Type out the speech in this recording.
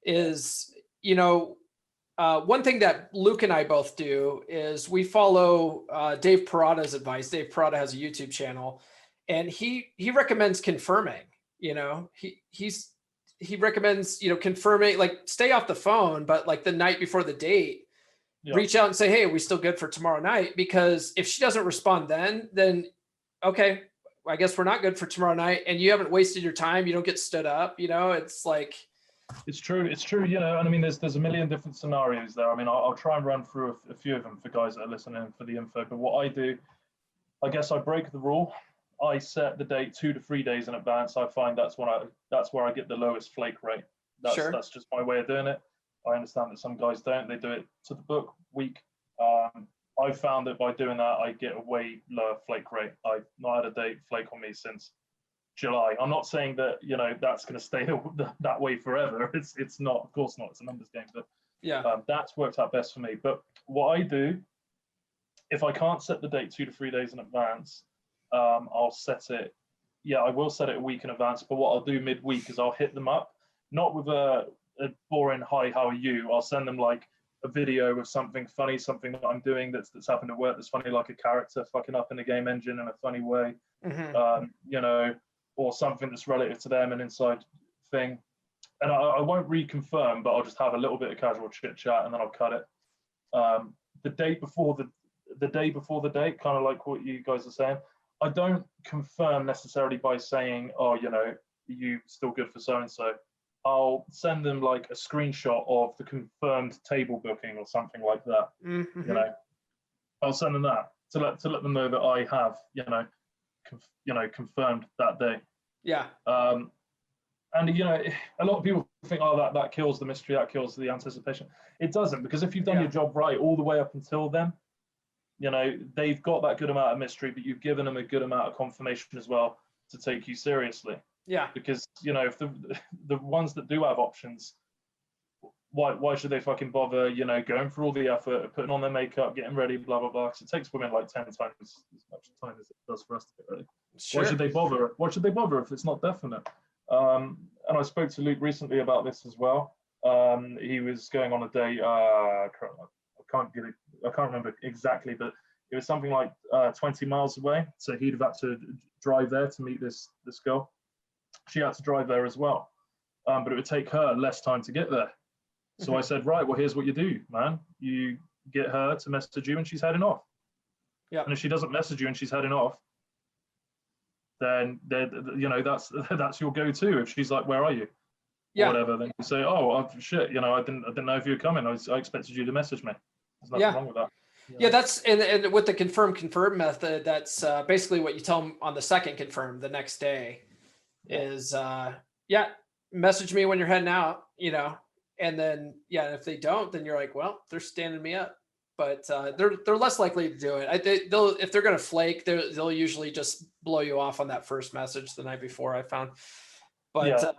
is, one thing that Luke and I both do is we follow Dave Parada's advice. Dave Parada has a YouTube channel, and he recommends confirming. He recommends confirming, like, stay off the phone, but like the night before the date, reach out and say, hey, are we still good for tomorrow night? Because if she doesn't respond then okay, I guess we're not good for tomorrow night, and you haven't wasted your time. You don't get stood up. It's like. It's true. And I mean, there's a million different scenarios there. I mean, I'll try and run through a few of them for guys that are listening for the info. But what I do, I guess I break the rule. I set the date 2 to 3 days in advance. I find that's where I get the lowest flake rate. That's just my way of doing it. I understand that some guys don't. They do it to the book week. I found that by doing that, I get a way lower flake rate. I've not had a date flake on me since July. I'm not saying that that's going to stay that way forever. It's not, of course not. It's a numbers game, but that's worked out best for me. But what I do, if I can't set the date 2 to 3 days in advance, I'll set it. Yeah, I will set it a week in advance. But what I'll do midweek is I'll hit them up, not with a boring "Hi, how are you?" I'll send them like a video of something funny, something that I'm doing that's happened at work that's funny, like a character fucking up in the game engine in a funny way. Or something that's relative to them, an inside thing. And I won't reconfirm, but I'll just have a little bit of casual chit chat and then I'll cut it. The day before the date, kind of like what you guys are saying, I don't confirm necessarily by saying, oh, you still good for so-and-so. I'll send them like a screenshot of the confirmed table booking or something like that. I'll send them that to let them know that I have, confirmed that day. And a lot of people think, oh, that kills the mystery, that kills the anticipation. It doesn't, because if you've done your job right all the way up until then, they've got that good amount of mystery, but you've given them a good amount of confirmation as well to take you seriously. Because if the ones that do have options, why should they fucking bother, going through all the effort, putting on their makeup, getting ready, blah blah blah? Because it takes women like 10 times as much time as it does for us to get ready. Why should they bother? Why should they bother if it's not definite? And I spoke to Luke recently about this as well. He was going on a date. I can't remember exactly, but it was something like 20 miles away. So he'd have had to drive there to meet this girl. She had to drive there as well, but it would take her less time to get there. So I said, right, well, here's what you do, man. You get her to message you when she's heading off. And if she doesn't message you and she's heading off, then that's your go-to. If she's like, where are you? Or whatever, then you say, oh, shit, I didn't know if you were coming. I expected you to message me. There's nothing wrong with that. That's and with the confirm method, that's basically what you tell them on the second confirm the next day is message me when you're heading out, and then if they don't, then you're like, well, they're standing me up. But they're less likely to do it. If they're gonna flake, they'll usually just blow you off on that first message the night before, I found. But